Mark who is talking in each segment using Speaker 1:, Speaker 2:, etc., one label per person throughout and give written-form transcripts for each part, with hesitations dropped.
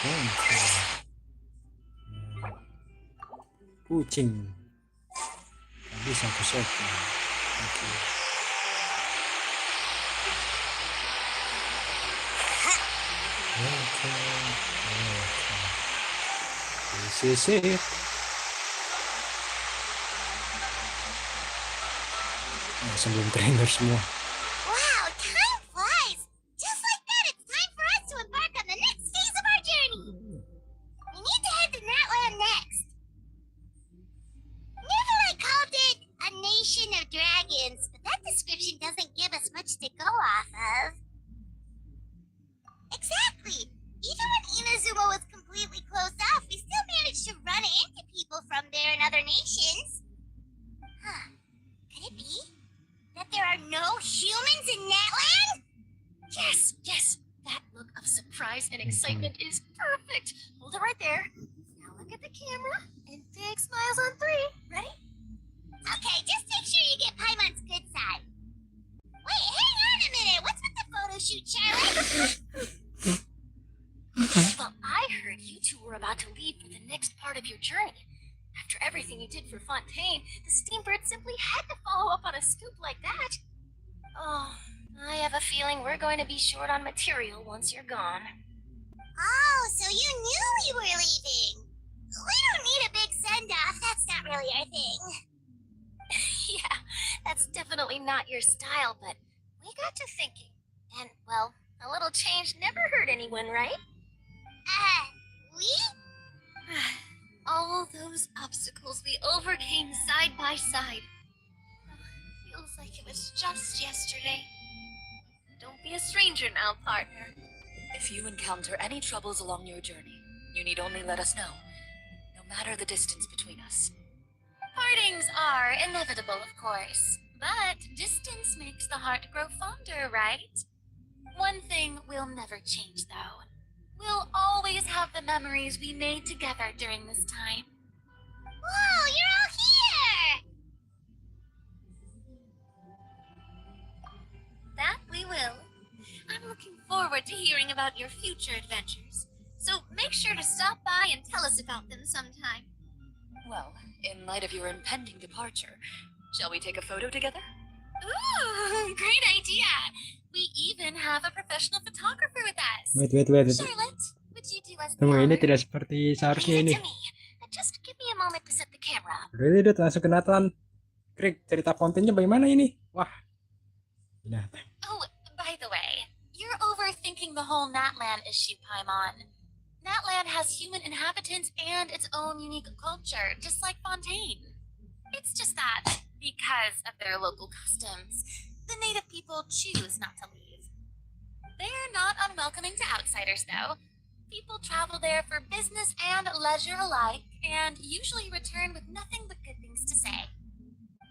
Speaker 1: Fontaine. Kucing. Tadi 1 second. Oke. Oke. This is it. Sebelum trainer semua.
Speaker 2: Wow, time flies! Just like that, it's time for us to embark on the next phase of our journey. We need to head to Natland next. Never called it a nation of dragons, but that description doesn't give us much to go off of. Exactly. Even when Inazuma was completely closed off, we still managed to run into people from there and other nations. Huh. Could it be that there are no humans in Natland?
Speaker 3: Yes, yes. That look of surprise and excitement is perfect. Hold it right there. Now look at the camera and big smiles on 3. Ready?
Speaker 2: Okay, just make sure you get Paimon's good side. Wait, hang on a minute. What's with the photo shoot, Charlie?
Speaker 3: Well, I heard you two were about to leave for the next part of your journey. After everything you did for Fontaine, the Steambird simply had to follow up on a scoop like that. Oh, I have a feeling we're going to be short on material once you're gone.
Speaker 2: Oh, so you knew we were leaving. We don't need a big send-off. That's not really our thing.
Speaker 3: Yeah, that's definitely not your style, but we got to thinking. And, well, a little change never hurt anyone, right?
Speaker 2: We?
Speaker 3: All those obstacles we overcame side by side. Feels like it was just yesterday. Don't be a stranger now, partner.
Speaker 4: If you encounter any troubles along your journey, you need only let us know, no matter the distance between us.
Speaker 3: Partings are inevitable, of course, but distance makes the heart grow fonder, right? One thing will never change, though. We'll always have the memories we made together during this time.
Speaker 2: Whoa, you're all here!
Speaker 3: That we will. I'm looking forward to hearing about your future adventures. So make sure to stop by and tell us about them sometime.
Speaker 4: Well, in light of your impending departure, shall we take a photo together?
Speaker 3: Ooh, great idea! We even have a professional photographer with us.
Speaker 1: Wait.
Speaker 3: Charlotte, would you do us the
Speaker 1: Tunggu, ini
Speaker 3: honor?
Speaker 1: tidak seperti seharusnya
Speaker 3: Leave
Speaker 1: ini.
Speaker 3: it to me. Just give me a moment to set the camera up.
Speaker 1: Really, Dut, langsung ke Nathan. Krik, cerita Fontaine-nya bagaimana ini? Wah. Binatang.
Speaker 3: Oh, by the way, you're overthinking the whole Natland issue, Paimon. Natland has human inhabitants and its own unique culture, just like Fontaine. It's just that, because of their local customs, the native people choose not to leave. They're not unwelcoming to outsiders, though. People travel there for business and leisure alike, and usually return with nothing but good things to say.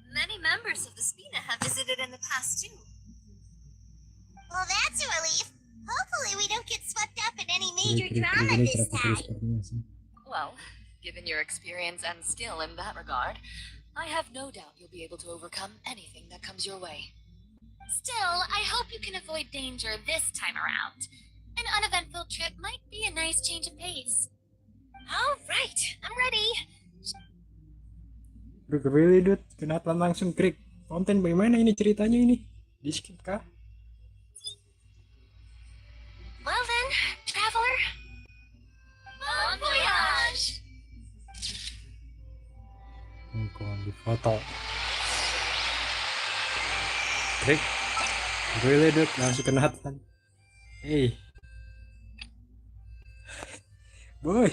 Speaker 3: Many members of the Spina have visited in the past, too.
Speaker 2: Well, that's a relief. Hopefully we don't get swept up in any major drama this time.
Speaker 4: Well, given your experience and skill in that regard, I have no doubt you'll be able to overcome anything that comes your way.
Speaker 3: Still, I hope you can avoid danger this time around. An uneventful trip might be a nice change of pace. All right, I'm ready.
Speaker 1: Really, Dut, ke Nathan langsung, Krik. Fontaine bagaimana ini ceritanya ini? Di skip kah?
Speaker 3: Well then, traveler. Bon voyage!
Speaker 1: Di foto. Krik. Really, Dut, langsung ke Nathan. Hey. Boy.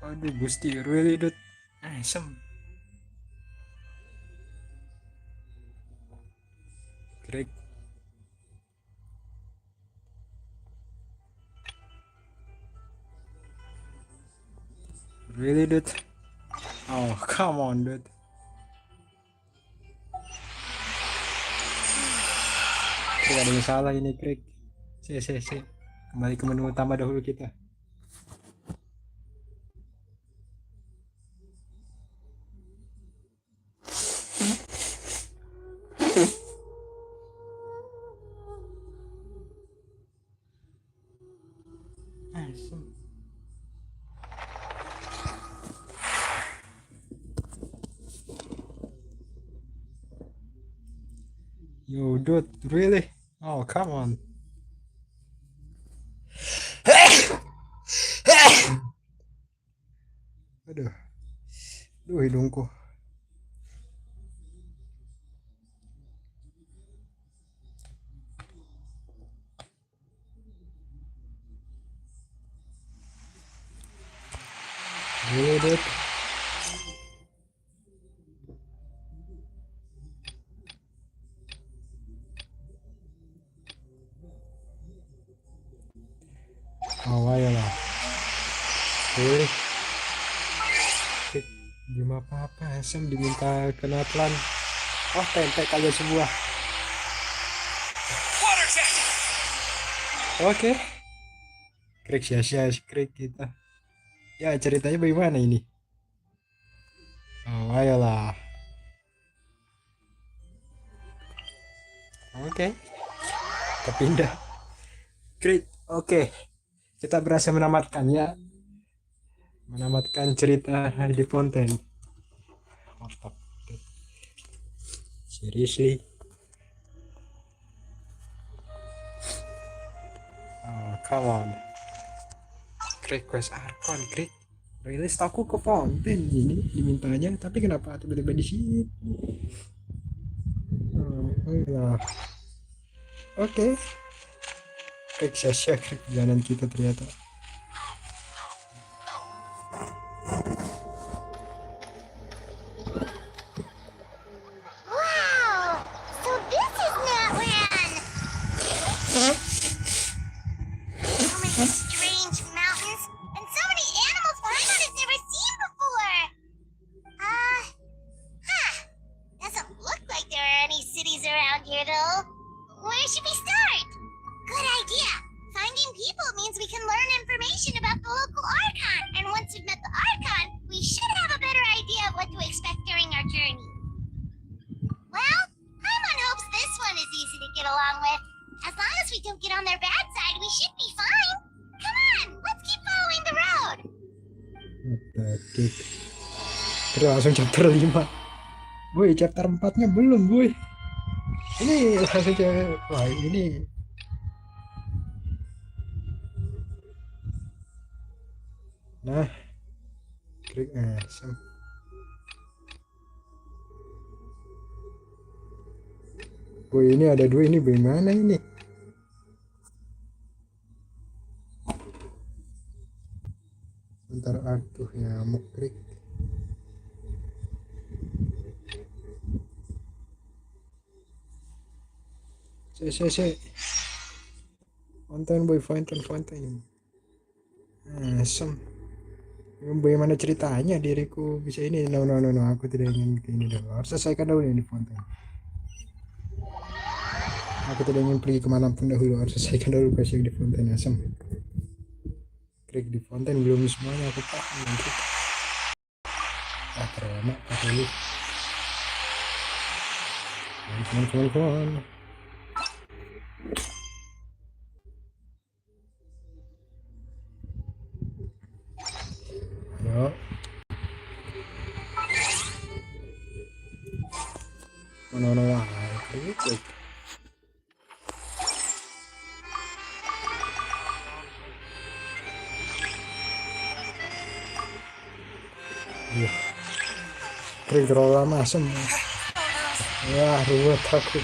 Speaker 1: Aduh, Gusti, really, Dut. Asem. Krik. Really, Dut? Oh, come on, Dut. Krik, ada yang salah ini, Krik. Si. Kembali ke menu utama dahulu kita. Yo, dude, really? Oh, come on. Aduh, aduh hidungku. Really, dude. Oh, ayolah. Really? Belum apa-apa, Sam diminta ke Natlan. Oh, tempe kalian semua. Oke. Krik sia-sia krik kita. Ya, ceritanya bagaimana ini? Oh, ayolah. Oke. Kepindah. Krik. Oke. Kita berhasil menamatkan ya. Menamatkan cerita di Fontaine. Mantap. Seriously. Oh, come on. Request Arkon, Krik. Rilis aku ke Fontaine ini dimintanya, tapi kenapa tiba-tiba di sini? Oh, Oke. Krik sia-sia Krik jalan kita ternyata.
Speaker 2: Wow! So this is Natlan! So many strange mountains, and so many animals Paimon has never seen before! Doesn't look like there are any cities around here, though. Where should we start? Good idea! Finding people means we can learn information about the local Archon, and once we've met the Archon, we should have a better idea of what to expect during our journey. Well, Paimon hopes this one is easy to get along with. As long as we don't get on their bad side, we should be fine. Come on, let's keep following the road.
Speaker 1: Terus langsung chapter 5. Boy, chapter 4-nya belum, boy. Ini langsung wah, ini nah, klik asem. Boy, ini ada 2 ini bagaimana ini? Bentar, aduh nyamuk Krik. Se. Fontaine boy, Fontaine. Asem. Bagaimana ceritanya diriku bisa ini? No, aku tidak ingin ini dulu. Harus selesaikan dulu ini Fontaine. Aku tidak ingin pergi kemanapun dahulu. Harus selesaikan dulu quest yang di Fontaine. Asem. Klik di Fontaine belum semuanya aku paham nanti. Terima kasih. Come on. Yo. No. Klik. Iya. Krik terlalu lama asem. Wah, ruwet aku.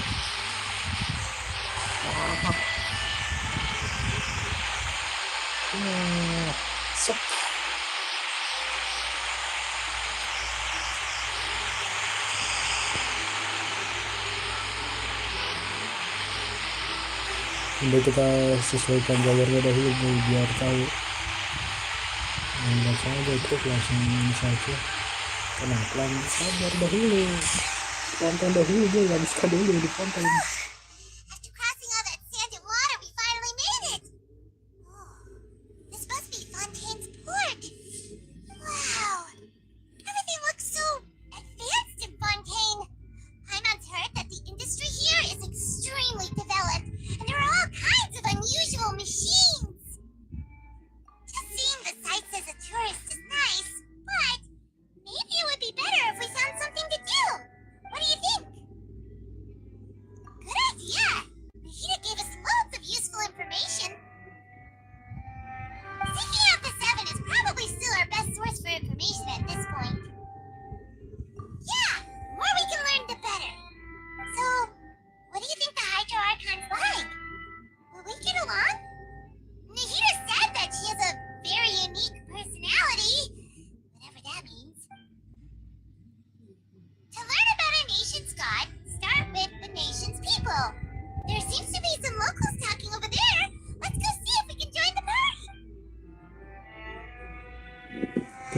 Speaker 1: Sok. Udah kita sesuaikan jalurnya dahulu biar tahu. Enggak saja Krik langsung ini saja. Kenapa sabar dahulu? Fontaine dahulu, gue habiskan dulu di Fontaine.
Speaker 2: After crossing all that sand and water, we finally made it! This must be Fontaine's port! Wow! Everything looks so advanced in Fontaine! Paimon's heard that the industry here is extremely developed, and there are all kinds of unusual machines!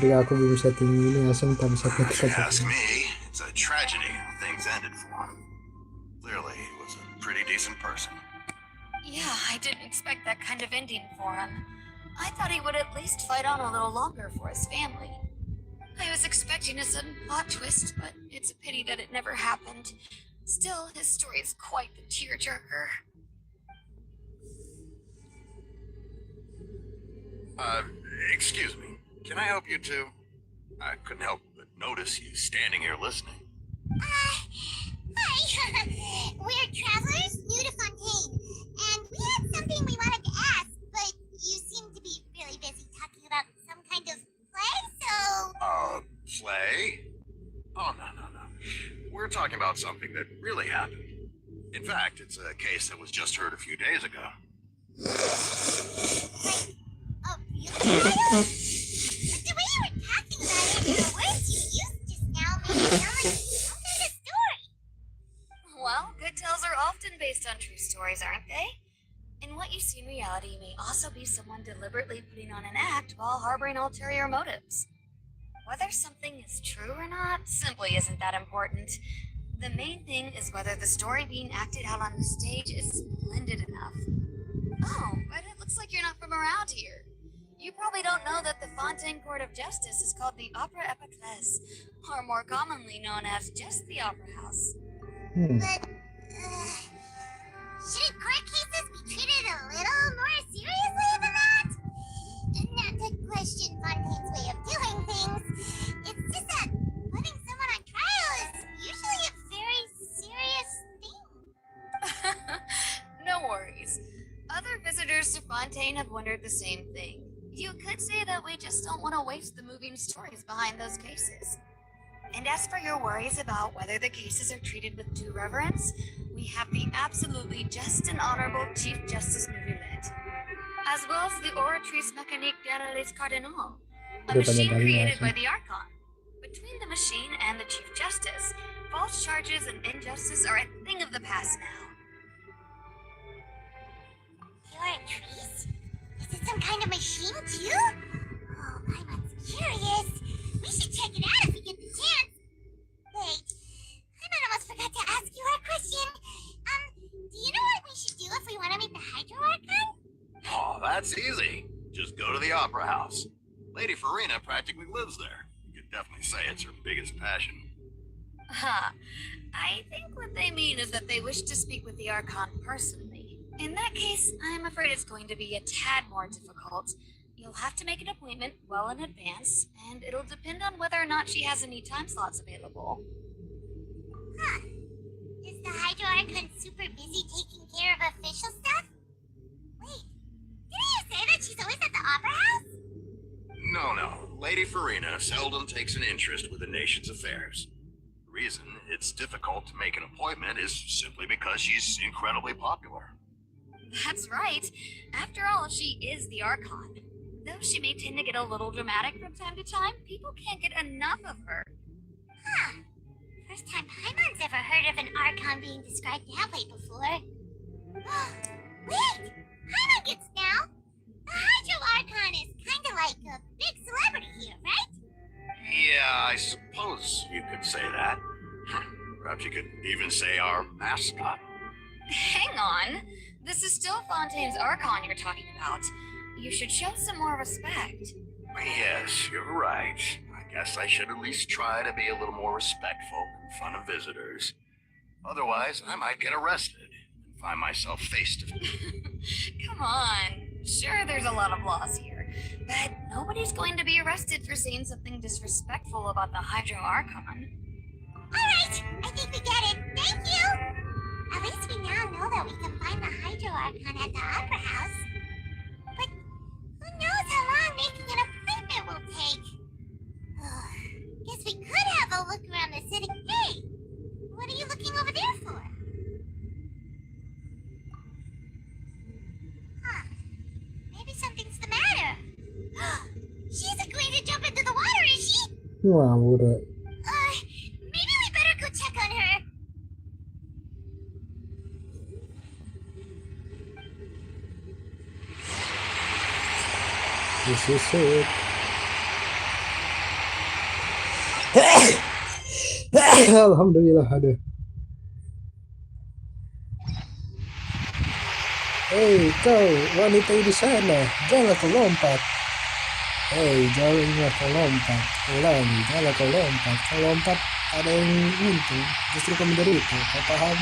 Speaker 1: Ketika aku belum setting ini asem tak bisa
Speaker 5: If you
Speaker 1: ketika
Speaker 5: ask me, it's a tragedy how things ended for him. Clearly, he was a pretty decent person.
Speaker 4: Yeah, I didn't expect that kind of ending for him. I thought he would at least fight on a little longer for his family. I was expecting a sudden plot twist, but it's a pity that it never happened. Still, his story is quite the tearjerker.
Speaker 5: Excuse me. Can I help you too? I couldn't help but notice you standing here listening.
Speaker 2: Hi. We're travelers new to Fontaine, and we had something we wanted to ask, but you seem to be really busy talking about some kind of play, so...
Speaker 5: Play? Oh, no. We're talking about something that really happened. In fact, it's a case that was just heard a few days ago.
Speaker 2: Oh, really? But the way you were talking about it and the words you used just now made it sound like some kind of story.
Speaker 4: Well, good tales are often based on true stories, aren't they? And what you see in reality may also be someone deliberately putting on an act while harboring ulterior motives. Whether something is true or not simply isn't that important. The main thing is whether the story being acted out on the stage is splendid enough. Oh, but it looks like you're not from around here. You probably don't know that the Fontaine Court of Justice is called the Opera Epiclese, or more commonly known as just the Opera House.
Speaker 2: But, shouldn't court cases be treated a little more seriously than that? Not to question Fontaine's way of doing things, it's just that putting someone on trial is usually a very serious thing.
Speaker 4: No worries. Other visitors to Fontaine have wondered the same thing. You could say that we just don't want to waste the moving stories behind those cases. And as for your worries about whether the cases are treated with due reverence, we have the absolutely just and honorable Chief Justice Neuvillette, as well as the Oratrice Mécanique d'Analyse Cardinal, a machine created by the Archon. Between the machine and the Chief Justice, false charges and injustice are a thing of the past now.
Speaker 2: Oratrice? Is it some kind of machine too? Oh, Paimon's curious. We should check it out if we get the chance. Wait, Paimon almost forgot to ask you our question. Do you know what we should do if we want to meet the Hydro Archon?
Speaker 5: Oh, that's easy. Just go to the Opera House. Lady Farina practically lives there. You could definitely say it's her biggest passion.
Speaker 4: I think what they mean is that they wish to speak with the Archon personally. In that case, I'm afraid it's going to be a tad more difficult. You'll have to make an appointment well in advance, and it'll depend on whether or not she has any time slots available.
Speaker 2: Huh. Is the Hydro Archon super busy taking care of official stuff? Wait, didn't you say that she's always at the Opera House?
Speaker 5: No. Lady Farina seldom takes an interest with the nation's affairs. The reason it's difficult to make an appointment is simply because she's incredibly popular.
Speaker 4: That's right. After all, she is the Archon. Though she may tend to get a little dramatic from time to time, people can't get enough of her.
Speaker 2: Huh. First time Paimon's ever heard of an Archon being described that way before. Wait! Paimon gets now! The Hydro Archon is kinda like a big celebrity here, right?
Speaker 5: Yeah, I suppose you could say that. Perhaps you could even say our mascot.
Speaker 4: Hang on. This is still Fontaine's Archon you're talking about. You should show some more respect.
Speaker 5: Yes, you're right. I guess I should at least try to be a little more respectful in front of visitors. Otherwise, I might get arrested and find myself face to face.
Speaker 4: Come on. Sure, there's a lot of laws here, but nobody's going to be arrested for saying something disrespectful about the Hydro Archon.
Speaker 2: Alright, I think we get it. Thank you! At least we now know that we can find the Hydro Archon at the Opera House. But who knows how long making an appointment will take? Guess we could have a look around the city. Hey! What are you looking over there for? Huh. Maybe something's the matter. She isn't going to jump into the water, is she?
Speaker 1: Wah, udah.
Speaker 2: Maybe we better go check on her.
Speaker 1: This is it. Alhamdulillah, aduh. Hei kau wanita di sana, jangan kau lompat. Hei, jangan kau lompat. Ulangi, jangan kau lompat. Kau lompat ada yang untung, justru kau menderita. Kau paham?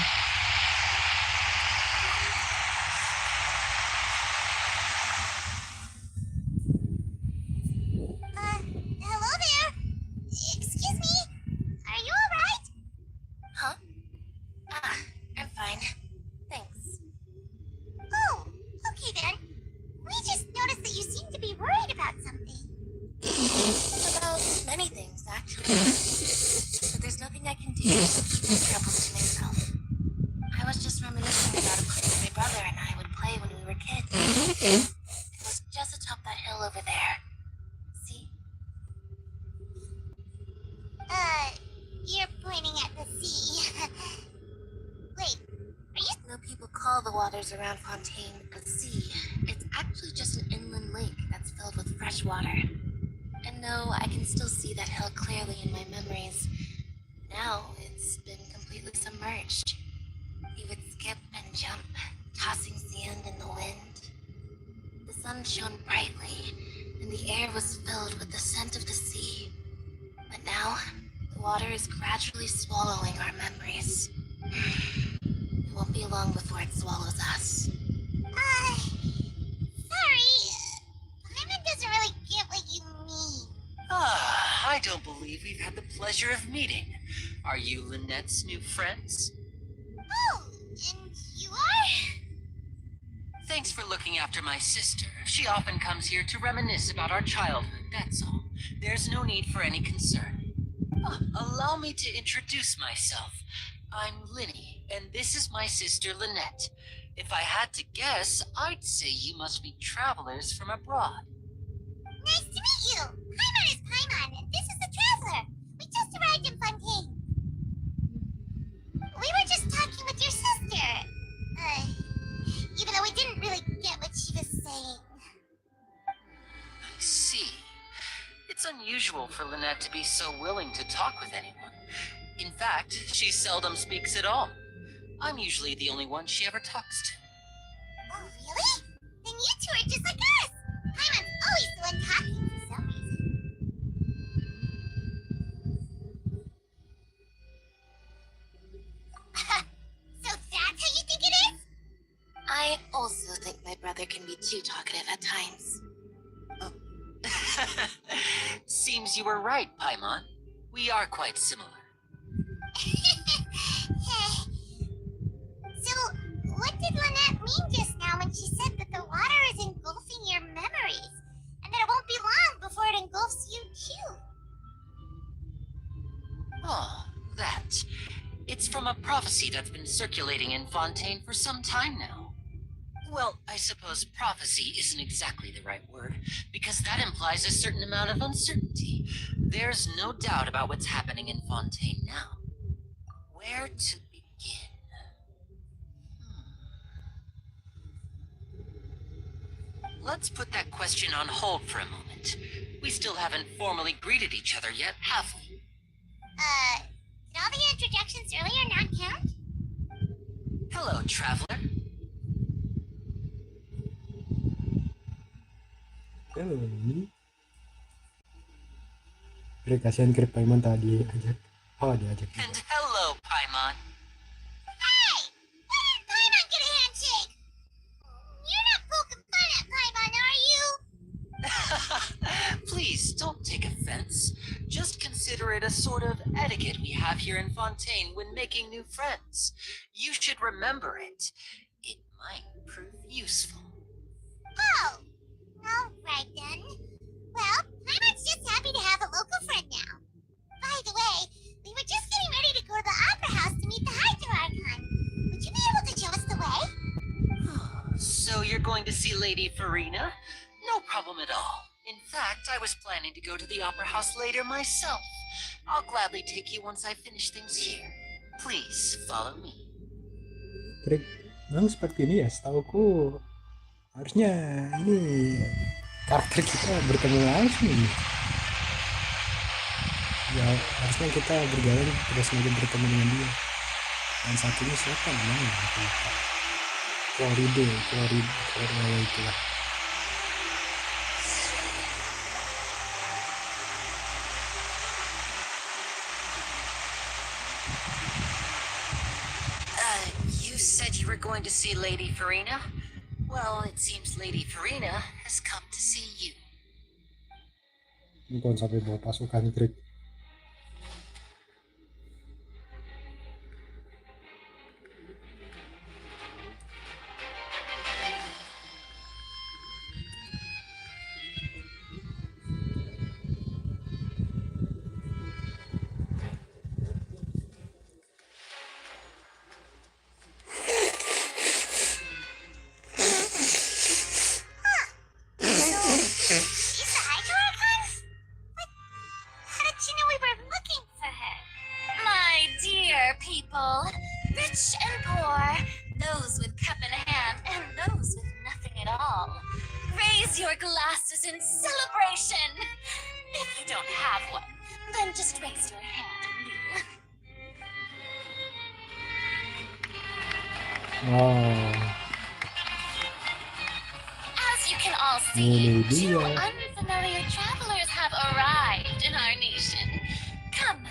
Speaker 2: Hello there. Excuse me. Are you alright?
Speaker 3: Huh? I'm fine. Thanks.
Speaker 2: Oh, okay then. We just noticed that you seem to be worried about something.
Speaker 3: About many things, actually. But there's nothing I can do to keep my troubles to myself. I was just reminiscing about a place my brother and I would play when we were kids. It was just atop that hill over there. See?
Speaker 2: You're pointing at the sea. Wait, are you?
Speaker 3: No people call the waters around Fontaine a sea. It's actually just an inland lake that's filled with fresh water. And no, I can still see that hill clearly in my memories. Now it's been completely submerged. We would skip and jump, tossing sand in the wind. The sun shone brightly, and the air was filled with the scent of the sea. But now, the water is gradually swallowing our memories. It won't be long before it swallows us.
Speaker 2: Sorry. Paimon doesn't really get what you mean.
Speaker 6: I don't believe we've had the pleasure of meeting. Are you Lynette's new friends?
Speaker 2: Oh, and you are?
Speaker 6: Thanks for looking after my sister. She often comes here to reminisce about our childhood, that's all. There's no need for any concern. Allow me to introduce myself. I'm Linny, and this is my sister Lynette. If I had to guess, I'd say you must be travelers from abroad.
Speaker 2: Nice to meet you. Paimon is Paimon, and this is the Traveler. We just arrived in Fontaine. We were just talking with your sister. Even though we didn't really get what she was saying.
Speaker 6: I see. It's unusual for Lynette to be so willing to talk with anyone. In fact, she seldom speaks at all. I'm usually the only one she ever talks to.
Speaker 2: Oh, really? Then you two are just like us. Paimon's always the one talking for some reason. So that's how you think it is?
Speaker 3: I also think my brother can be too talkative at times.
Speaker 6: Seems you were right, Paimon. We are quite similar.
Speaker 2: So, what did Lynette mean just now when she said that the water is engulfing your memories? And that it won't be long before it engulfs you too?
Speaker 6: Oh, that. It's from a prophecy that's been circulating in Fontaine for some time now. Well, I suppose prophecy isn't exactly the right word, because that implies a certain amount of uncertainty. There's no doubt about what's happening in Fontaine now. Where to begin? Let's put that question on hold for a moment. We still haven't formally greeted each other yet, have we?
Speaker 2: Did all the introductions earlier not count?
Speaker 6: Hello, traveler.
Speaker 1: Kira kasihan Kira Paimon tadi ajak. Oh, diajak.
Speaker 6: And hello, Paimon.
Speaker 2: Hey! Why didn't Paimon get a handshake? You're not poking fun at Paimon, are you?
Speaker 6: Please, don't take offense. Just consider it a sort of etiquette we have here in Fontaine when making new friends. You should remember it. It might prove useful.
Speaker 2: Oh! Alright then. Well, Paimon's just happy to have a local friend now. By the way, we were just getting ready to go to the Opera House to meet the Hydro Archon. Would you be able to show us the way?
Speaker 6: So you're going to see Lady Farina? No problem at all. In fact, I was planning to go to the Opera House later myself. I'll gladly take you once I finish things here. Please, follow me.
Speaker 1: Trik, memang seperti ini ya. Setauku harusnya ini karakter kita bertemu langsung ini. Ya harusnya kita berjalan tidak sengaja bertemu dengan dia. Dan satunya siapa namanya? Aku lupa. Floride itulah.
Speaker 6: You said you were going to see Lady Farina? Well, it seems Lady Farina has come to see you.
Speaker 1: Bukan sampai bawa pasukan Greek.
Speaker 2: She's the Hydro Archon? But how did you know we were looking for her?
Speaker 3: My dear people, rich and poor, those with cup in hand and those with nothing at all, raise your glasses in celebration. If you don't have one, then just raise your hand anew.
Speaker 1: Wow.
Speaker 3: As you can all see,
Speaker 1: Ini
Speaker 3: two
Speaker 1: dia.
Speaker 3: unfamiliar travelers have arrived in our nation. Come,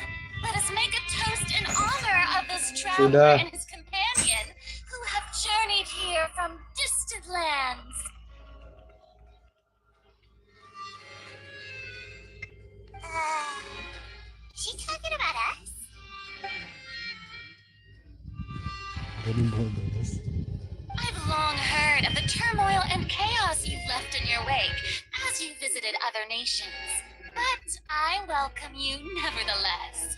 Speaker 3: let us make a toast in honor of this traveler
Speaker 1: Sudah.
Speaker 3: and his companion who have journeyed here from distant lands.
Speaker 2: Is she talking about us?
Speaker 1: Jadi bonus.
Speaker 3: I've long heard of the turmoil and chaos you've left in your wake as you visited other nations. But I welcome you nevertheless.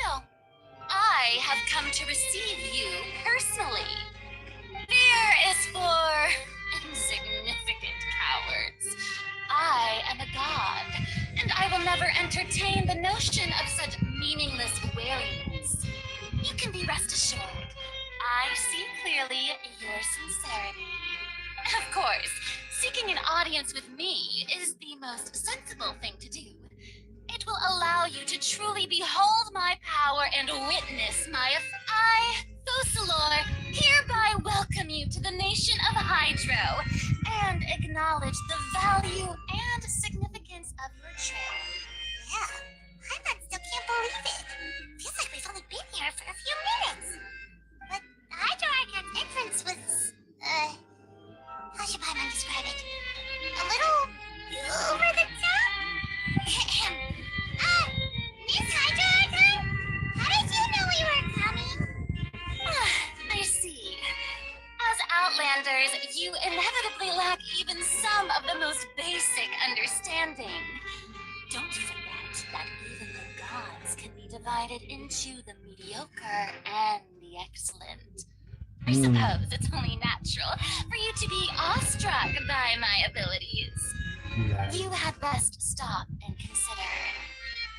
Speaker 3: No, I have come to receive you personally. Fear is for insignificant cowards. I am a god, and I will never entertain the notion of such meaningless wariness. You can be rest assured, I see clearly your sincerity. Of course, seeking an audience with me is the most sensible thing to do. It will allow you to truly behold my power and witness my I, Fosalor, hereby welcome you to the nation of Hydro and acknowledge the value and significance of your trip.
Speaker 2: Yeah, Paimon still can't believe it. Feels like we've only been here for a few minutes. But the Hydro Archon's entrance was, how should Paimon describe it? A little over the top? Miss Hydro Archon? How did you know we were coming?
Speaker 3: I see. As Outlanders, you inevitably lack even some of the most basic understanding. Don't forget that even the gods can be divided into the mediocre and the excellent. I suppose it's only natural for you to be awestruck by my abilities.
Speaker 1: Gila.
Speaker 3: You had best stop and consider.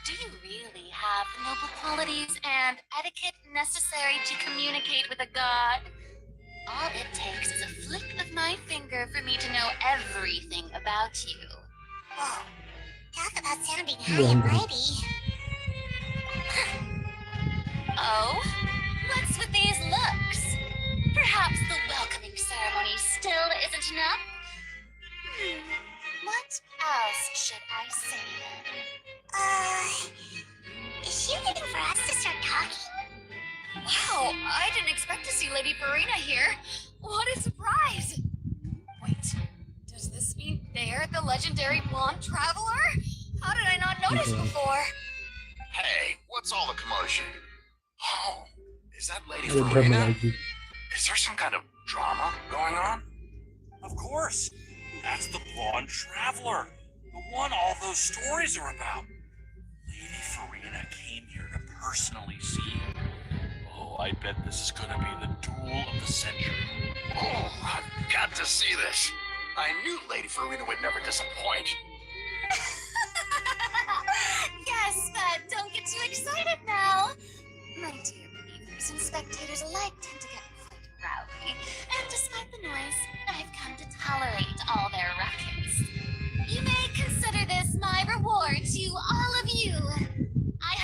Speaker 3: Do you really have the noble qualities and etiquette necessary to communicate with a god? All it takes is a flick of my finger for me to know everything about you.
Speaker 2: Whoa, talk about sounding high and mighty.
Speaker 3: Oh? What's with these looks? Perhaps the welcoming ceremony still isn't enough? What else should I say then?
Speaker 2: Is she waiting for us to start talking?
Speaker 4: Wow, I didn't expect to see Lady Farina here. What a surprise! Wait, does this mean they're the legendary blonde traveler? How did I not notice
Speaker 1: Okay.
Speaker 4: before?
Speaker 5: Hey, what's all the commotion? Oh, is that Lady
Speaker 1: Ada drama
Speaker 5: Farina?
Speaker 1: lagi.
Speaker 5: Is there some kind of drama going on?
Speaker 7: Of course. That's the blonde traveler. The one all those stories are about. Lady Farina came here to personally see you. Oh, I bet this is gonna be the duel of the century.
Speaker 5: Oh, I've got to see this. I knew Lady Farina would never disappoint.
Speaker 3: Yes, but don't get too excited now. My dear believers and spectators alike tend to get quite rowdy, and despite the noise, I've come to tolerate all their ruckus. You may consider this my reward to all of you. I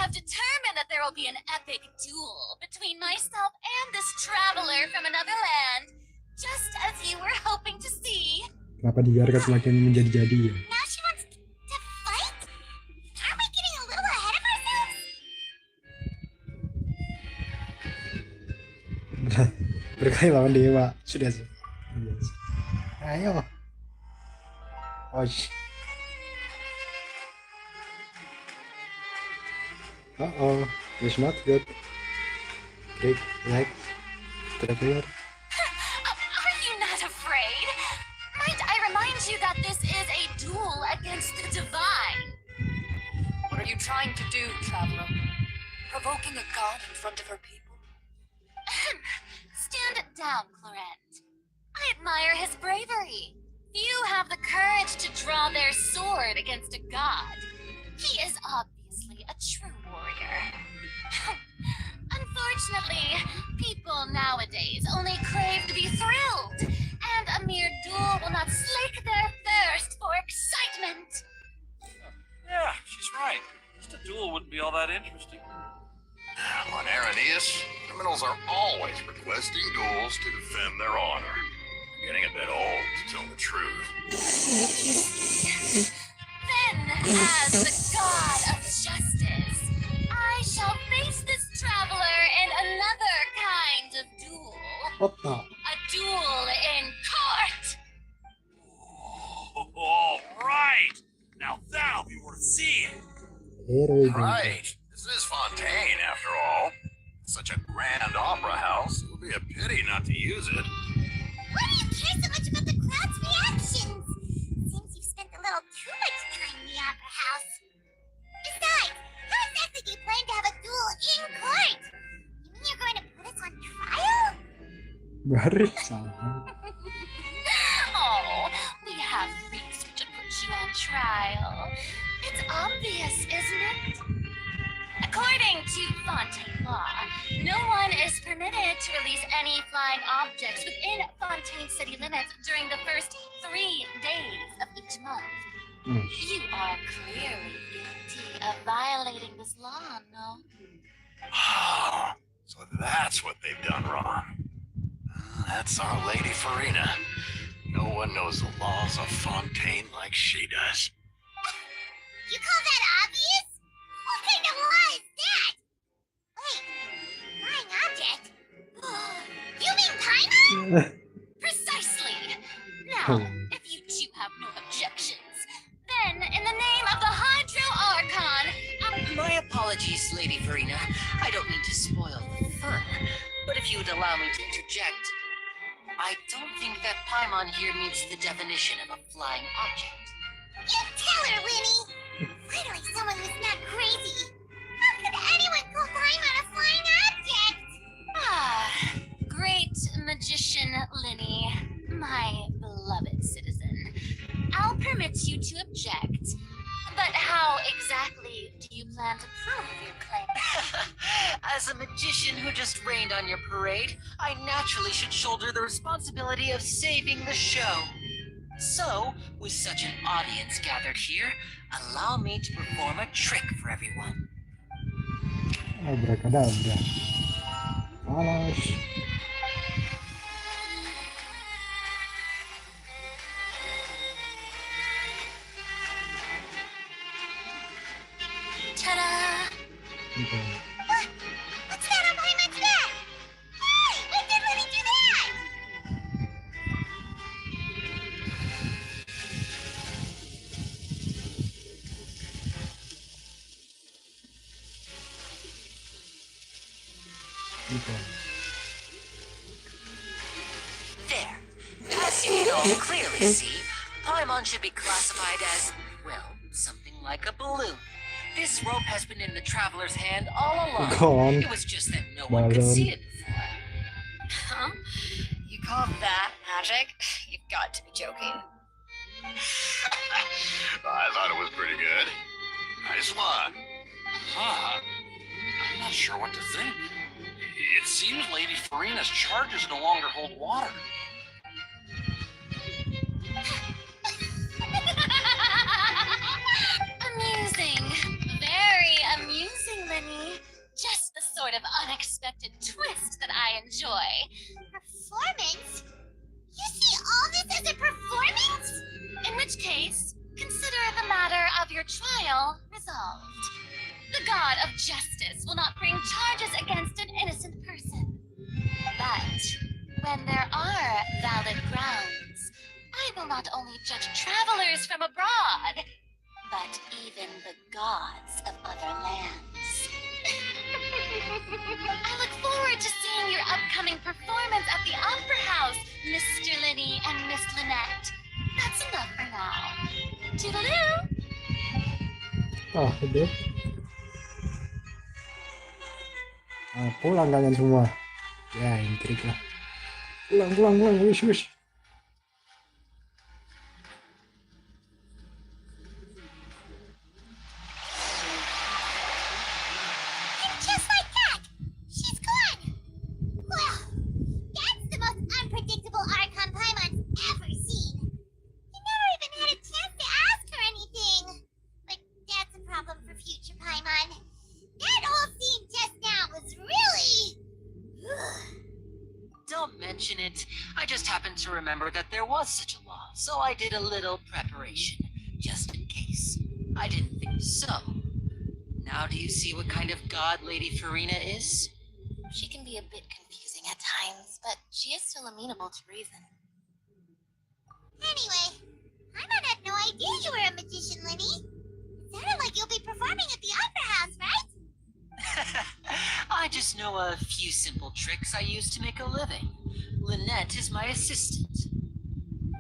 Speaker 3: traveler from another land, just as you were hoping to see.
Speaker 1: Kenapa dibiarkan semakin menjadi-jadi ya?
Speaker 2: Now she wants to fight? Aren't we getting a little ahead of ourselves?
Speaker 1: Berkali lawan dewa. Sudah sih. Yes. Ayo. Osh. Uh-oh. It's not good. Break like traveler.
Speaker 3: Are you not afraid? Might I remind you that this is a duel against the divine?
Speaker 4: What are you trying to do, traveler? Provoking a god in front of her people?
Speaker 3: Stand down, Clorent. I admire his bravery. Few have the courage to draw their sword against a god. He is obviously a true warrior. Unfortunately, people nowadays only crave to be thrilled, and a mere duel will not slake their thirst for excitement.
Speaker 7: Yeah, she's right. Just a duel wouldn't be all that interesting.
Speaker 5: On Araneus, criminals are always requesting duels to defend their honor. I'm getting a bit old to tell the truth.
Speaker 3: Then, as the god of justice, I shall face this traveler in another kind of duel.
Speaker 1: What the?
Speaker 3: A duel in court!
Speaker 7: Oh, all right. Now that'll be worth seeing.
Speaker 1: Here we go.
Speaker 5: Right. This is Fontaine, after all. Such a grand opera house. It would be a pity not to use it.
Speaker 2: Why do you care so much about the crowd's reactions? Seems you've spent a little too much time in the opera house. Besides, how exactly do you plan to have a duel in court? You mean you're going to put us on trial?
Speaker 1: Baru sama.
Speaker 3: Oh, we have reason to put you on trial. It's obvious, isn't it? According to Fontaine law, no one is permitted to release any flying objects within Fontaine city limits during the first 3 days of each month. You are clearly guilty of violating this law, no?
Speaker 5: Oh, so that's what they've done wrong. That's our Lady Farina. No one knows the laws of Fontaine like she does.
Speaker 2: You call that obvious? What kind of law is that? Wait, flying object? You mean Paimon?
Speaker 3: Precisely! Now, if you two have no objections, then in the name of the Hydro Archon,
Speaker 6: My apologies, Lady Farina. I don't mean to spoil the fun, but if you would allow me to interject, I don't think that Paimon here meets the definition of a flying object.
Speaker 2: You tell her, Winnie! Finally, someone who's not crazy! How could anyone call Paimon a flying object?
Speaker 3: Great magician Linny, my beloved citizen. I'll permit you to object, but how exactly do you plan to prove your claim?
Speaker 6: As a magician who just rained on your parade, I naturally should shoulder the responsibility of saving the show. So, with such an audience gathered here, allow me to perform a trick for everyone.
Speaker 1: Abracadabra. Alas.
Speaker 3: Ta-da!
Speaker 1: Gitu.
Speaker 2: What's that on Paimon's back? Hey, when did Winnie do that?
Speaker 1: Gitu.
Speaker 6: There. As you can all clearly see, Paimon should be classified as, well, something like a balloon. This rope has been in the traveler's hand all along.
Speaker 1: Go on.
Speaker 6: It was just that no one could
Speaker 1: Balloon.
Speaker 6: see it before.
Speaker 4: Huh? You call that magic? You've got to be joking.
Speaker 5: I thought it was pretty good. Nice one.
Speaker 7: Huh? I'm not sure what to think. It seems Lady Farina's charges no longer hold water.
Speaker 3: Amusing. Very amusing, Linny. Just the sort of unexpected twist that I enjoy. I will not only judge travelers from abroad, but even the gods of other lands. I look forward to seeing your upcoming performance at the Opera House, Mr. Linny and Miss Lynette. That's enough for now. Toodaloo!
Speaker 1: Oh, udah. Pulang kalian semua. Ya, yang trik lah. Pulang, wish.
Speaker 2: And just like that, she's gone. Well, that's the most unpredictable Archon Paimon's ever seen. You never even had a chance to ask her anything. But that's a problem for future Paimon. That whole scene just now was really...
Speaker 6: Don't mention it. I just happened to remember that there was such a law, so I did a little preparation, just in case. I didn't think so. Now do you see what kind of god Lady Farina is?
Speaker 3: She can be a bit confusing at times, but she is still amenable to reason.
Speaker 2: Anyway, Paimon had no idea you were a magician, Linny. It sounded like you'll be performing at the Opera House, right?
Speaker 6: I just know a few simple tricks I use to make a living. Lynette is my assistant.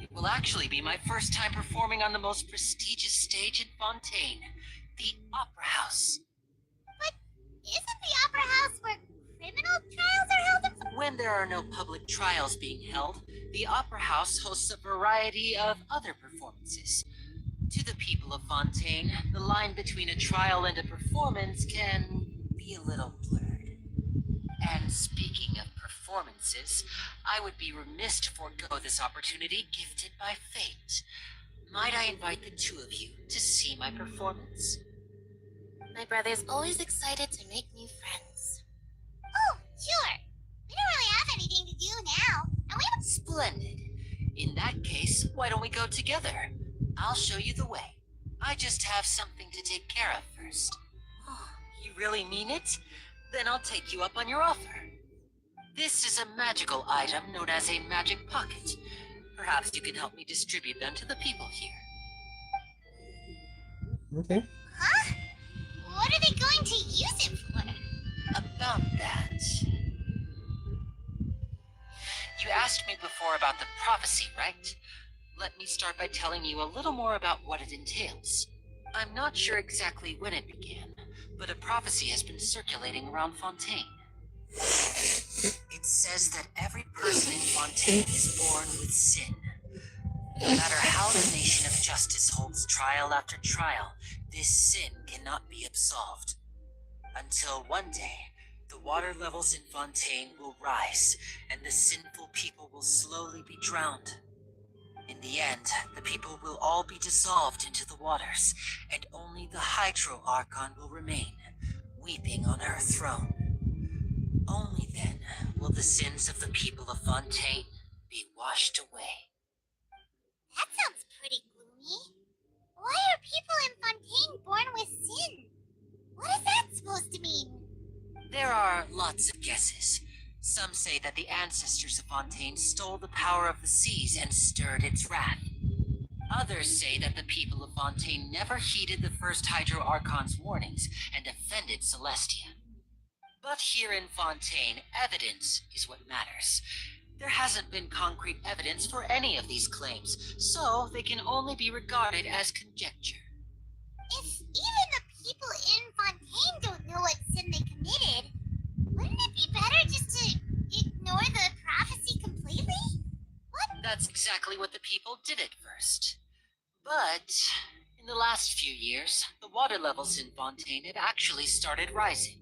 Speaker 6: It will actually be my first time performing on the most prestigious stage in Fontaine, the Opera House.
Speaker 2: But isn't the Opera House where criminal trials are held?
Speaker 6: When there are no public trials being held, the Opera House hosts a variety of other performances. To the people of Fontaine, the line between a trial and a performance can be a little blurred. And speaking of performances, I would be remiss to forego this opportunity gifted by fate. Might I invite the two of you to see my performance?
Speaker 3: My brother's always excited to make new friends.
Speaker 2: Oh, sure. We don't really have anything to do now, and we have...
Speaker 6: Splendid. In that case, why don't we go together? I'll show you the way. I just have something to take care of first. Oh, you really mean it? Then I'll take you up on your offer. This is a magical item known as a magic pocket. Perhaps you can help me distribute them to the people here.
Speaker 1: Okay.
Speaker 2: Huh? What are they going to use it for?
Speaker 6: About that. You asked me before about the prophecy, right? Let me start by telling you a little more about what it entails. I'm not sure exactly when it began, but a prophecy has been circulating around Fontaine. It says that every person in Fontaine is born with sin. No matter how the nation of justice holds trial after trial, this sin cannot be absolved. Until one day, the water levels in Fontaine will rise, and the sinful people will slowly be drowned. In the end, the people will all be dissolved into the waters, and only the Hydro Archon will remain, weeping on her throne. Only then will the sins of the people of Fontaine be washed away.
Speaker 2: That sounds pretty gloomy. Why are people in Fontaine born with sin? What is that supposed to mean?
Speaker 6: There are lots of guesses. Some say that the ancestors of Fontaine stole the power of the seas and stirred its wrath. Others say that the people of Fontaine never heeded the first Hydro Archon's warnings and offended Celestia. But here in Fontaine, evidence is what matters. There hasn't been concrete evidence for any of these claims, so they can only be regarded as conjecture.
Speaker 2: If even the people in Fontaine don't know what sin they committed, wouldn't it be better just to ignore the prophecy completely? What?
Speaker 6: That's exactly what the people did at first. But in the last few years, the water levels in Fontaine have actually started rising.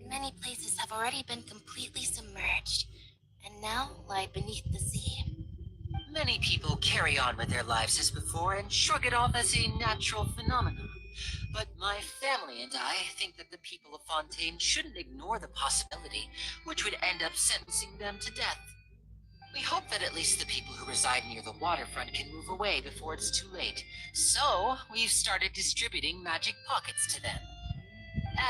Speaker 3: Many places have already been completely submerged, and now lie beneath the sea.
Speaker 6: Many people carry on with their lives as before and shrug it off as a natural phenomenon. But my family and I think that the people of Fontaine shouldn't ignore the possibility, which would end up sentencing them to death. We hope that at least the people who reside near the waterfront can move away before it's too late. So, we've started distributing magic pockets to them.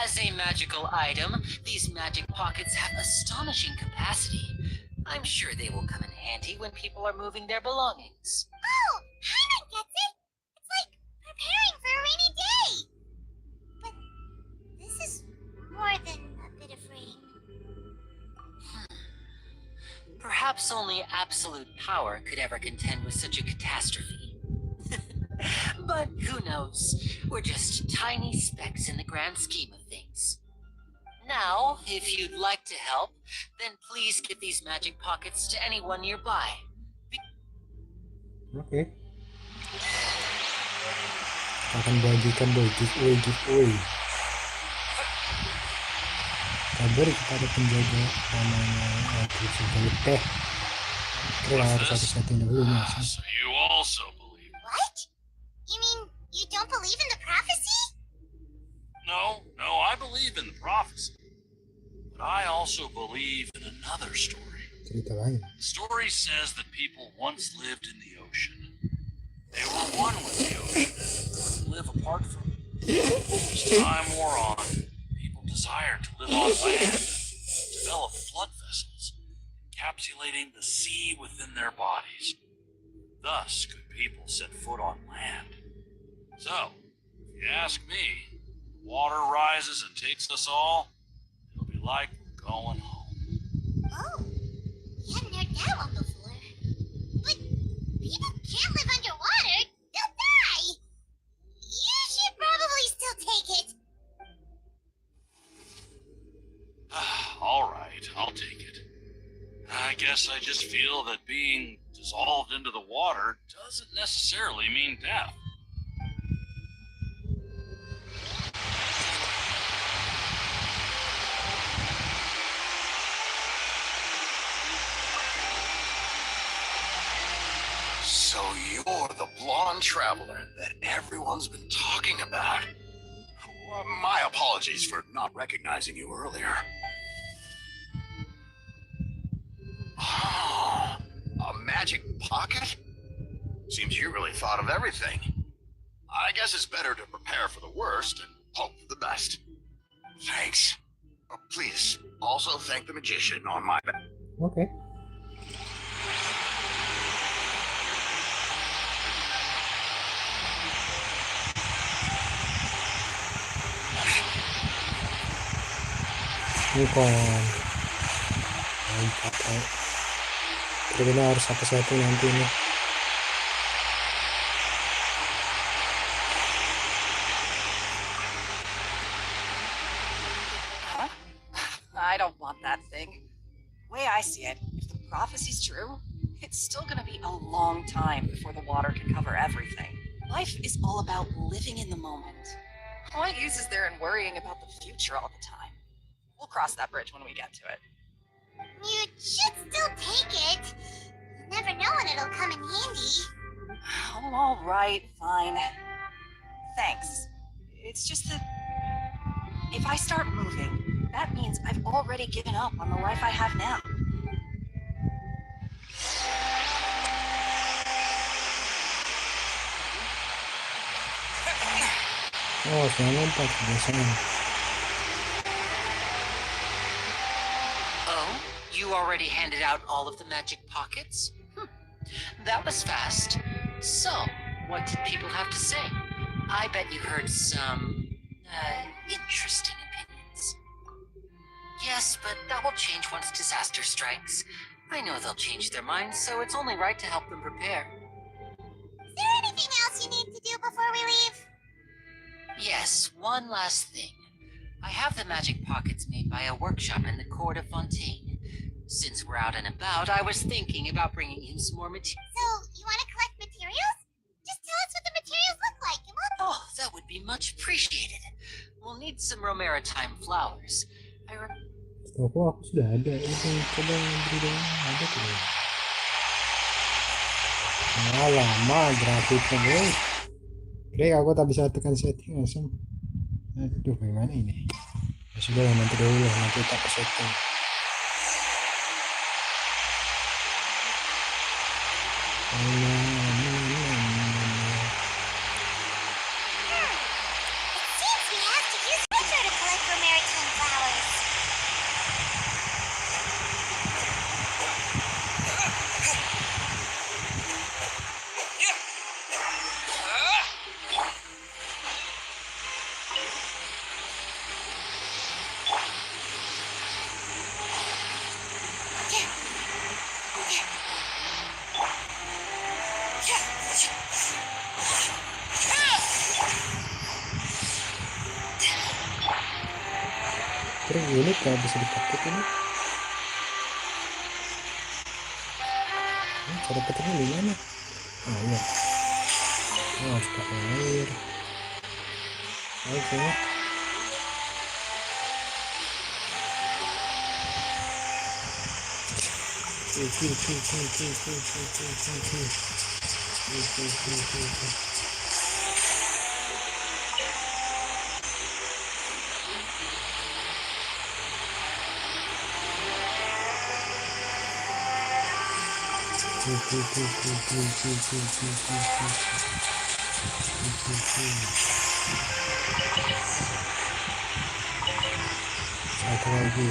Speaker 6: As a magical item, these magic pockets have astonishing capacity. I'm sure they will come in handy when people are moving their belongings.
Speaker 2: Oh, Paimon gets it. It's like preparing for a rainy day. But this is more than a bit of rain.
Speaker 6: Perhaps only absolute power could ever contend with such a catastrophe. But who knows? We're just tiny specks in the grand scheme of things. Now, if you'd like to help, then please give these magic pockets to anyone nearby.
Speaker 1: Oke. Kita akan bagikan boy giveaway. Kabari kepada penjaga namanya Jaga Teh. Kita harus satu-satunya dulu nih.
Speaker 7: So you also believe?
Speaker 2: What? You mean you don't believe in the prophecy?
Speaker 7: No, I believe in the prophecy. But I also believe in another story.
Speaker 1: Cerita lain.
Speaker 7: The story says that people once lived in the ocean. They were one with the ocean and couldn't live apart from it. As time wore on, people desired to live on land and develop flood vessels, encapsulating the sea within their bodies. Thus could people set foot on land. So, if you ask me, water rises and takes us all, it'll be like we're going home.
Speaker 2: Oh, we hadn't heard that one before. But people can't live underwater. They'll die. You should probably still take it.
Speaker 7: All right, I'll take it. I guess I just feel that being dissolved into the water doesn't necessarily mean death.
Speaker 5: So you're the blonde traveler that everyone's been talking about. My apologies for not recognizing you earlier. Oh, a magic pocket? Seems you really thought of everything. I guess it's better to prepare for the worst and hope for the best. Thanks. Please, also thank the magician on my back.
Speaker 1: Oke. Bukan. Mantap. Kira-kira harus satu-satu nanti nih.
Speaker 8: Huh? I don't want that thing. The way I see it, if the prophecy's true, it's still gonna be a long time before the water can cover everything. Life is all about living in the moment. What use is there in worrying about the future all the time? We'll cross that bridge when we get to it.
Speaker 2: You should still take it. You never know when it'll come in handy.
Speaker 8: Oh, all right, fine. Thanks. It's just that if I start moving, that means I've already given up on the life I have now.
Speaker 1: Oh, Selamat biasanya.
Speaker 6: Oh, you already handed out all of the magic pockets? That was fast. So, what did people have to say? I bet you heard some, interesting opinions. Yes, but that will change once disaster strikes. I know they'll change their minds, so it's only right to help them prepare.
Speaker 2: Is there anything else you need to do before we leave?
Speaker 6: Yes, one last thing. I have the magic pockets made by a workshop in the court of Fontaine. Since we're out and about, I was thinking about bringing in some more material.
Speaker 2: So, you want to collect materials? Just tell us what the materials look like and we'll...
Speaker 6: Oh, that would be much appreciated. We'll need some romaritime flowers.
Speaker 1: Setahu aku sudah ada. Itu coba beri dong. Ada tuh. Nah, lama grafiknya boy. Oke, aku tak bisa tekan setting langsung. Aduh, gimana ini? Ya sudah, nanti dulu, nanti tak ke setting.
Speaker 2: It seems we have to use nature to collect romaritime flowers.
Speaker 1: gini nggak bisa dipakai ini. Cara petiknya gimana? Ah iya. Harus pakai air. Oke. Satu lagi.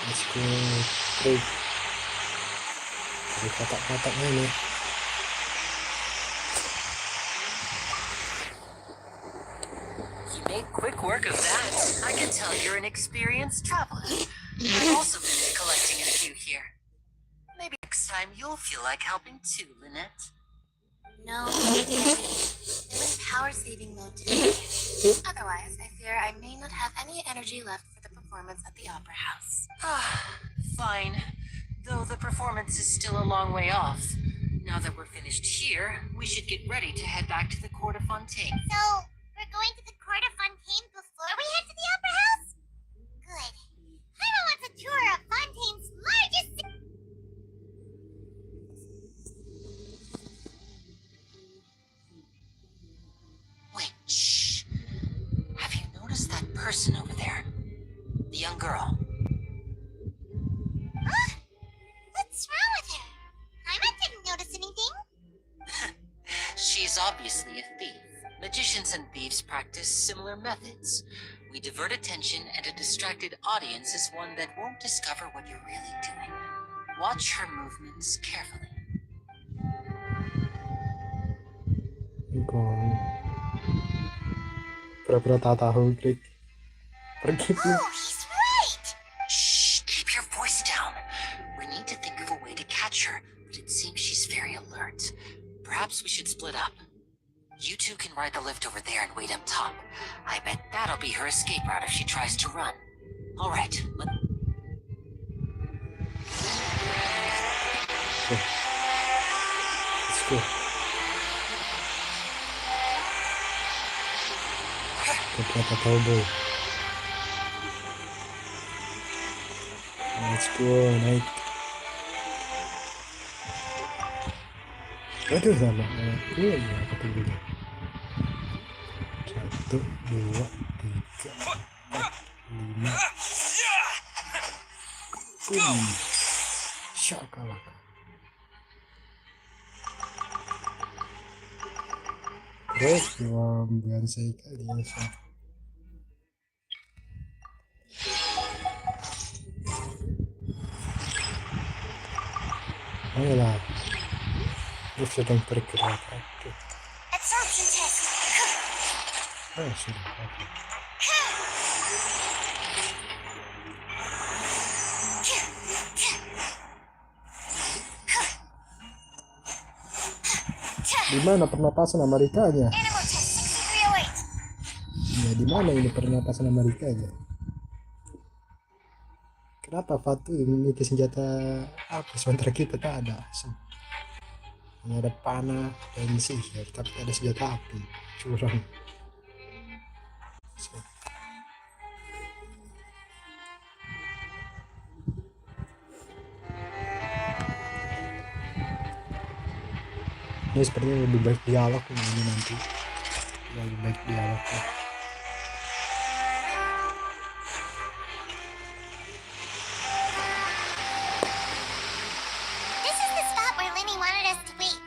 Speaker 1: Let's go. Dari kotak-kotaknya ini.
Speaker 6: You made quick work of that. I can tell you're an experienced traveler. I've also finished collecting a few here. Maybe next time you'll feel like helping too, Lynette.
Speaker 3: No, I'm in power saving mode today. Otherwise, I fear I may not have any energy left for the performance at the Opera House.
Speaker 6: Fine. Though the performance is still a long way off. Now that we're finished here, we should get ready to head back to the court of Fontaine.
Speaker 2: So, we're going to the court of Fontaine before we head to the Opera House? Good. Paimon wants a tour of Fontaine's largest...
Speaker 6: Wait, shh. Have you noticed that person over there? The young girl.
Speaker 2: Huh? What's wrong with her? Paimon didn't notice anything.
Speaker 6: She's obviously a thief. Magicians and thieves practice similar methods. We divert attention, and a distracted audience is one that won't discover what you're really doing. Watch her movements carefully.
Speaker 1: Pura-pura tak tahu, Greg. Pergi.
Speaker 2: Oh, he's right!
Speaker 6: Shh, keep your voice down. We need to think of a way to catch her, but it seems she's very alert. Perhaps we should split up. You two can ride the lift over there and wait up top. I bet that'll be her escape route if she tries to run. All right, let's
Speaker 1: go. Kita tahu boy. Let's go, naik. Aduh sama aku ya apa tuh dulu. 1, 2, 3, 4, 5. Syakalaka. Terus biar saya kali ya. Ayolah. Terus sedang bergerak.
Speaker 2: Absorption test.
Speaker 1: Sudah. Oke. Di mana pernapasan Amerikanya?
Speaker 2: Animal test 6308.
Speaker 1: Ya, di mana ini pernapasan Amerikanya? Kenapa Fatu memiliki senjata api sementara kita tak ada? Hanya ada panah dan sihir, tapi ada senjata api. Curang. Ini sepertinya lebih baik dialog ini nanti. Lebih baik dialog.
Speaker 2: This is the spot where Linny wanted us to wait.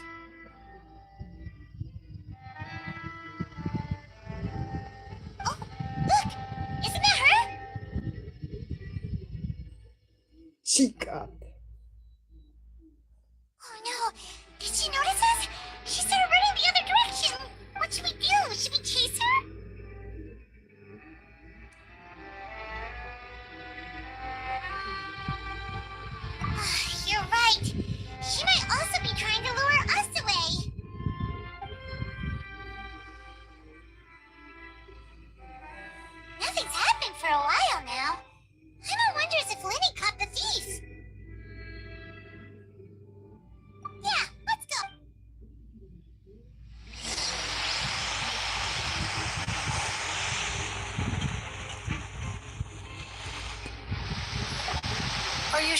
Speaker 2: Oh, look! Isn't that her?
Speaker 1: Sikat.
Speaker 2: Oh no! Did she notice us? She started running the other direction! What should we do? Should we chase her? You're right. She might also be trying to lure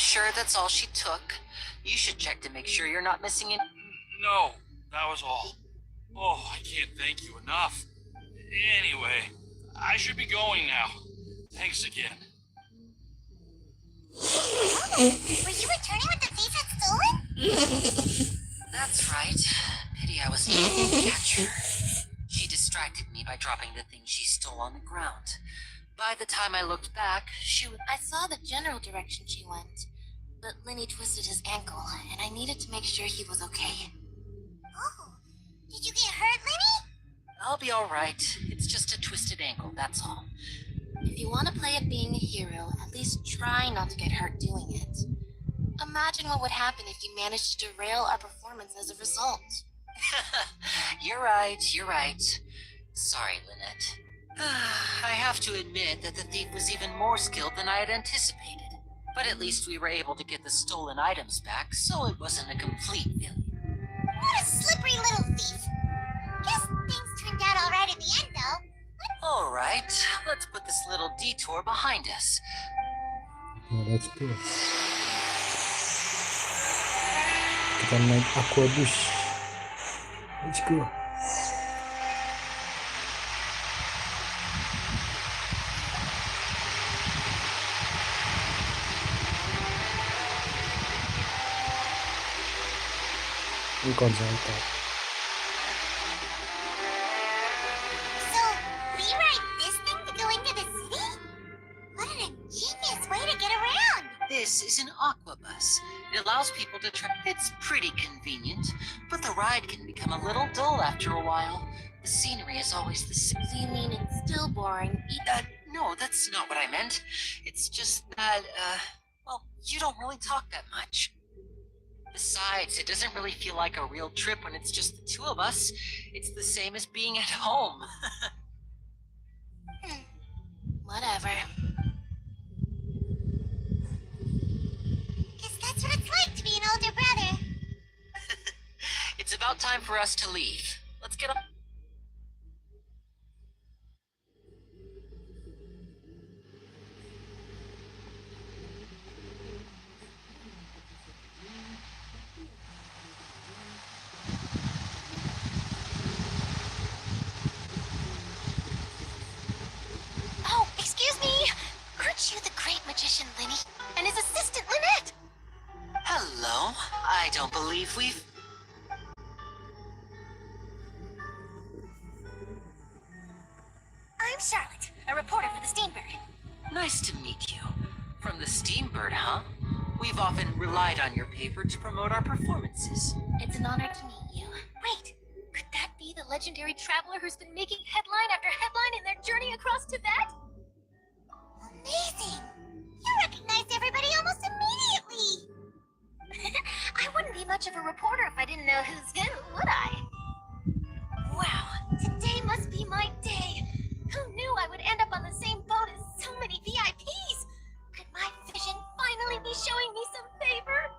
Speaker 6: sure that's all she took? You should check to make sure you're not missing any.
Speaker 7: No, that was all. Oh, I can't thank you enough. Anyway, I should be going now. Thanks again.
Speaker 2: Were you returning what the thief had stolen?
Speaker 6: That's right. Pity I was not able to catch her. She distracted me by dropping the thing she stole on the ground. By the time I looked back, she was...
Speaker 3: I saw the general direction she went, but Lenny twisted his ankle, and I needed to make sure he was okay.
Speaker 2: Oh, did you get hurt, Lenny?
Speaker 6: I'll be alright. It's just a twisted ankle, that's all.
Speaker 3: If you want to play at being a hero, at least try not to get hurt doing it. Imagine what would happen if you managed to derail our performance as a result.
Speaker 6: You're right. Sorry, Lynette. I have to admit that the thief was even more skilled than I had anticipated. But at least we were able to get the stolen items back, so it wasn't a complete failure.
Speaker 2: What a slippery little thief. Guess things turned out all right at the end, though.
Speaker 6: Alright, let's put this little detour behind us.
Speaker 1: Oh, that's cool. Kita naik aquabus. Let's go. Ini konsultan.
Speaker 2: So, we ride this thing to go into the city? What an ingenious way to get around!
Speaker 6: This is an aquabus. It allows people to try. It's pretty convenient, but the ride can become a little dull after a while. The scenery is always the same.
Speaker 3: So you mean it's still boring?
Speaker 6: No, that's not what I meant. It's just that, well, you don't really talk that much. Besides, it doesn't really feel like a real trip when it's just the two of us. It's the same as being at home.
Speaker 3: Whatever.
Speaker 2: Guess that's what it's like to be an older brother.
Speaker 6: It's about time for us to leave. Let's get on.
Speaker 3: Oh, excuse me! Aren't you the great magician Lenny? And his assistant Lynette?
Speaker 6: Hello. I don't believe we've...
Speaker 2: I'm Charlotte, a reporter for the Steambird.
Speaker 6: Nice to meet you. From the Steambird, huh? We've often relied on your paper to promote our performances.
Speaker 3: It's an honor to meet you. Wait, could that be the legendary traveler who's been making headline after headline in their journey across Tibet?
Speaker 2: Amazing! You recognize everybody almost immediately!
Speaker 3: I wouldn't be much of a reporter if I didn't know who's who, would I? Wow, today must be my day. Who knew I would end up on the same boat as so many VIPs? Could my vision finally be showing me some favor?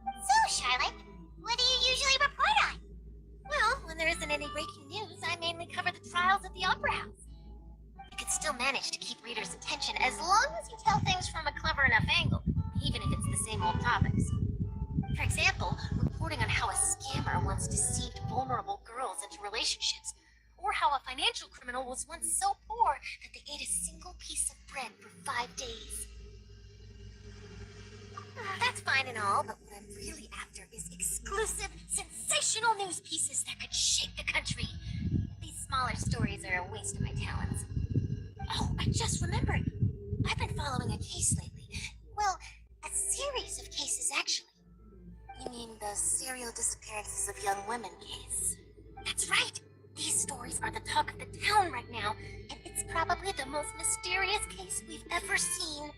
Speaker 2: So, Charlotte, what do you usually report on?
Speaker 3: Well, when there isn't any breaking news, I mainly cover the trials at the Opera House. You can still manage to keep readers' attention as long as you tell things from a clever enough angle, even if it's the same old topics. For example, reporting on how a scammer once deceived vulnerable girls into relationships, or how a financial criminal was once so poor that they ate a single piece of bread for 5 days. That's fine and all, but what I'm really after is exclusive, sensational news pieces that could shake the country. These smaller stories are a waste of my talents. Oh, I just remembered. I've been following a case lately. Well, a series of cases, actually. You mean the serial disappearances of young women case? That's right. These stories are the talk of the town right now, and it's probably the most mysterious case we've ever seen.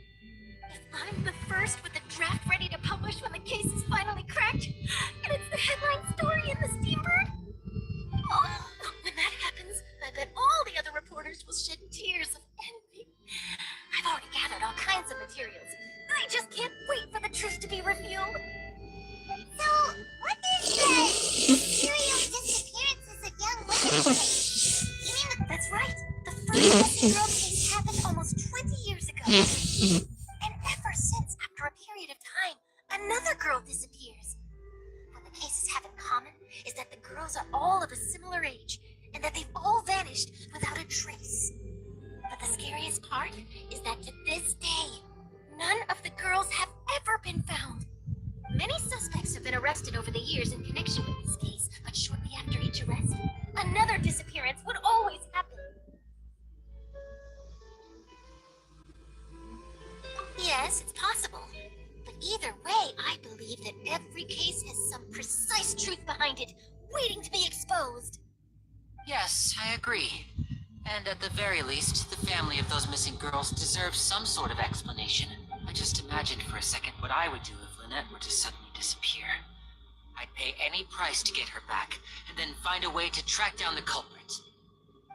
Speaker 3: If I'm the first with a draft ready to publish when the case is finally cracked, and it's the headline story in the Steambird, oh, when that happens, I bet all the other reporters will shed tears of envy. I've already gathered all kinds of materials. I just can't wait for the truth to be revealed.
Speaker 2: So, what is the serial disappearances of young women case? You mean
Speaker 3: That's right. The first missing girl case happened almost 20 years ago. And ever since, after a period of time, scariest part is that to this day, none of the girls have ever been found. Many suspects have been arrested over the years in connection with this case, but shortly after each arrest, another disappearance would always happen. Yes, it's possible. But either way, I believe that every case has some precise truth behind it, waiting to be exposed.
Speaker 6: Yes, I agree. And at the very least, the family of those missing girls deserves some sort of explanation. I just imagined for a second what I would do if Lynette were to suddenly disappear. I'd pay any price to get her back, and then find a way to track down the culprit.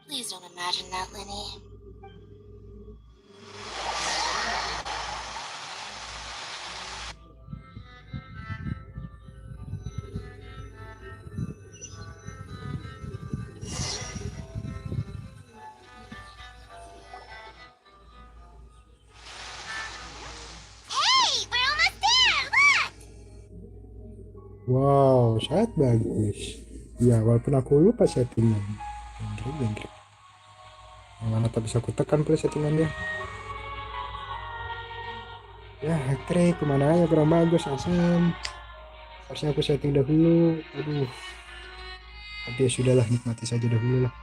Speaker 3: Please don't imagine that, Lenny.
Speaker 2: Hey, we're almost there. Look.
Speaker 1: Wow, sangat bagus. Ya, walaupun aku lupa settingan. Jengkrik. Yang mana tak bisa aku tekan pula settingannya. Ya, hat-trick kemana aja kurang bagus asam. Harusnya aku setting dahulu. Aduh. Tapi ya sudahlah, nikmati saja dahulu lah.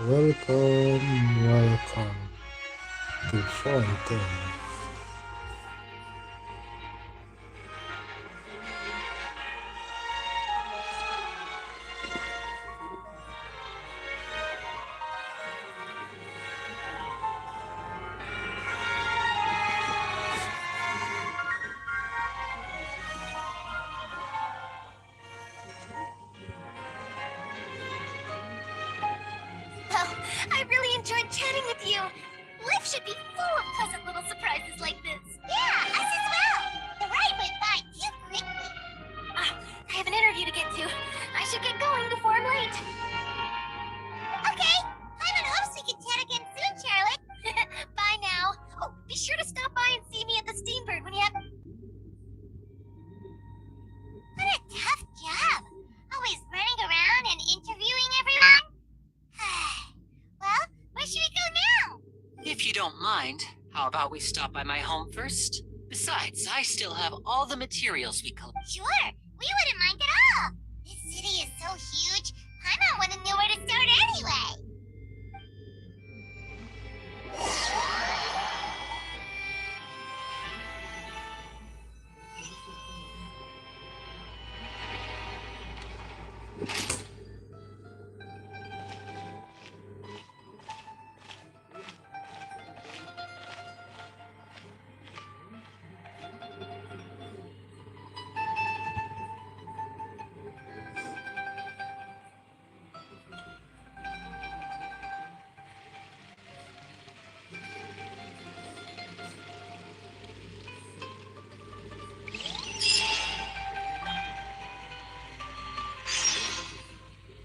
Speaker 1: Welcome to Fontaine.
Speaker 2: Well, I really enjoyed chatting with you. Life should be full of pleasant little surprises like this. Yeah, us as well. The ride went by too quickly.
Speaker 3: I have an interview to get to. I should get going before I'm late.
Speaker 2: Okay, Hyman hopes we can chat again soon, Charlotte.
Speaker 3: Bye now. Oh, be sure to stop by and see me at the Steambird when you have...
Speaker 2: What a tough job. Always running around and interviewing everyone. Well, where should we go now?
Speaker 6: If you don't mind, how about we stop by my home first? Besides, I still have all the materials we collected.
Speaker 2: Sure, we wouldn't mind at all. This city is so huge, Hyman wouldn't know where to start anyway.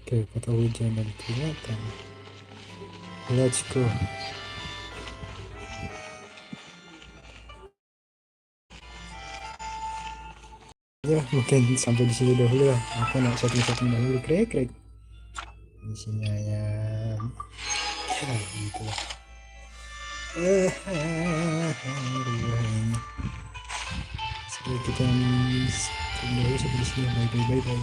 Speaker 1: Oke, kata hujan dan peringatan. Let's go. Ya, mungkin sampai di sini dahulu lah. Aku nak setting dahulu, krek. Isinya ya, gitu lah. Kita dahulu sampai di sini. Bye.